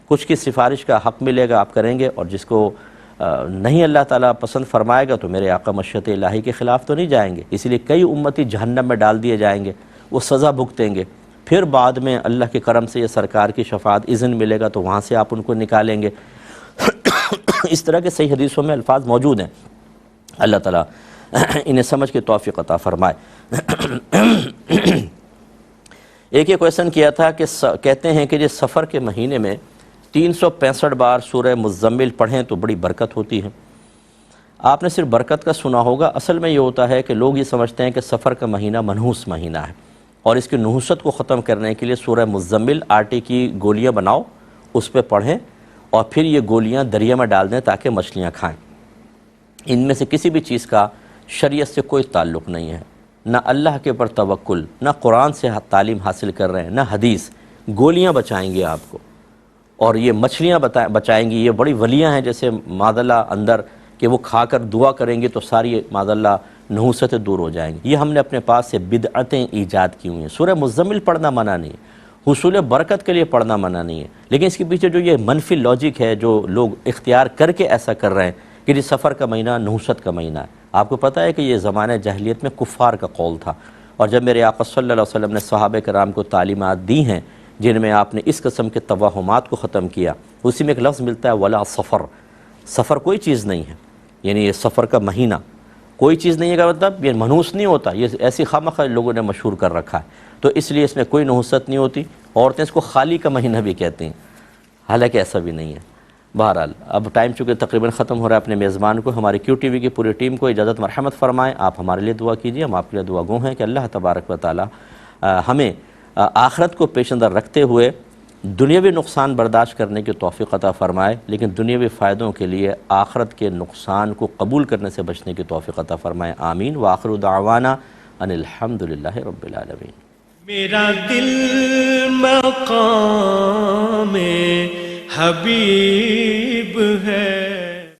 S2: کچھ کی سفارش کا حق ملے گا آپ کریں گے، اور جس کو نہیں اللہ تعالیٰ پسند فرمائے گا تو میرے آقا مشیت الہی کے خلاف تو نہیں جائیں گے۔ اسی لیے کئی امتی جہنم میں ڈال دیے جائیں گے، وہ سزا بھگتیں گے، پھر بعد میں اللہ کے کرم سے یہ سرکار کی شفاعت اذن ملے گا تو وہاں سے آپ ان کو نکالیں گے۔ اس طرح کے صحیح حدیثوں میں الفاظ موجود ہیں، اللہ تعالیٰ انہیں سمجھ کے توفیق عطا فرمائے۔ ایک یہ کویشچن کیا تھا کہ کہتے ہیں کہ یہ سفر کے مہینے میں 365 بار سورہ مزمل پڑھیں تو بڑی برکت ہوتی ہے۔ آپ نے صرف برکت کا سنا ہوگا، اصل میں یہ ہوتا ہے کہ لوگ یہ سمجھتے ہیں کہ سفر کا مہینہ منحوس مہینہ ہے، اور اس کی نحوست کو ختم کرنے کے لیے سورہ مزمل آٹے کی گولیاں بناؤ، اس پہ پڑھیں، اور پھر یہ گولیاں دریا میں ڈال دیں تاکہ مچھلیاں کھائیں۔ ان میں سے کسی بھی چیز کا شریعت سے کوئی تعلق نہیں ہے، نہ اللہ کے اوپر توکل، نہ قرآن سے تعلیم حاصل کر رہے ہیں، نہ حدیث۔ گولیاں بچائیں گی آپ کو، اور یہ مچھلیاں بچائیں گی۔ یہ بڑی ولیاں ہیں جیسے معاذ اللہ اندر کہ وہ کھا کر دعا کریں گے تو ساری معاذ اللہ نحوستیں دور ہو جائیں گی۔ یہ ہم نے اپنے پاس سے بدعتیں ایجاد کی ہوئی ہیں۔ سورہ مزمل پڑھنا منع نہیں ہے، حصول برکت کے لیے پڑھنا منع نہیں ہے، لیکن اس کے پیچھے جو یہ منفی لاجک ہے جو لوگ اختیار کر کے ایسا کر رہے ہیں کہ یہ سفر کا مہینہ نحوست کا مہینہ ہے۔ آپ کو پتہ ہے کہ یہ زمانہ جاہلیت میں کفار کا قول تھا، اور جب میرے آقا صلی اللہ علیہ وسلم نے صحابہ کرام کو تعلیمات دی ہیں جن میں آپ نے اس قسم کے توہمات کو ختم کیا، اسی میں ایک لفظ ملتا ہے ولا سفر۔ سفر کوئی چیز نہیں ہے، یعنی یہ سفر کا مہینہ کوئی چیز نہیں ہے کا مطلب یہ منحوس نہیں ہوتا، یہ ایسی خامخواہ لوگوں نے مشہور کر رکھا ہے، تو اس لیے اس میں کوئی نحوست نہیں ہوتی۔ عورتیں اس کو خالی کا مہینہ بھی کہتی ہیں، حالانکہ ایسا بھی نہیں ہے۔ بہرحال اب ٹائم چونکہ تقریباً ختم ہو رہا ہے، اپنے میزبان کو، ہماری کیو ٹی وی کی پوری ٹیم کو اجازت مرحمت فرمائیں۔ آپ ہمارے لیے دعا کیجیے، ہم آپ کے لیے دعا گو ہیں کہ اللہ تبارک و تعالی ہمیں آخرت کو پیش نظر رکھتے ہوئے دنیاوی نقصان برداشت کرنے کی توفیق عطا فرمائے، لیکن دنیاوی فائدوں کے لیے آخرت کے نقصان کو قبول کرنے سے بچنے کی توفیق عطا فرمائے، آمین۔ وآخر دعوانا ان الحمدللہ رب العالمین۔
S1: میرا دل مقام حبیب ہے،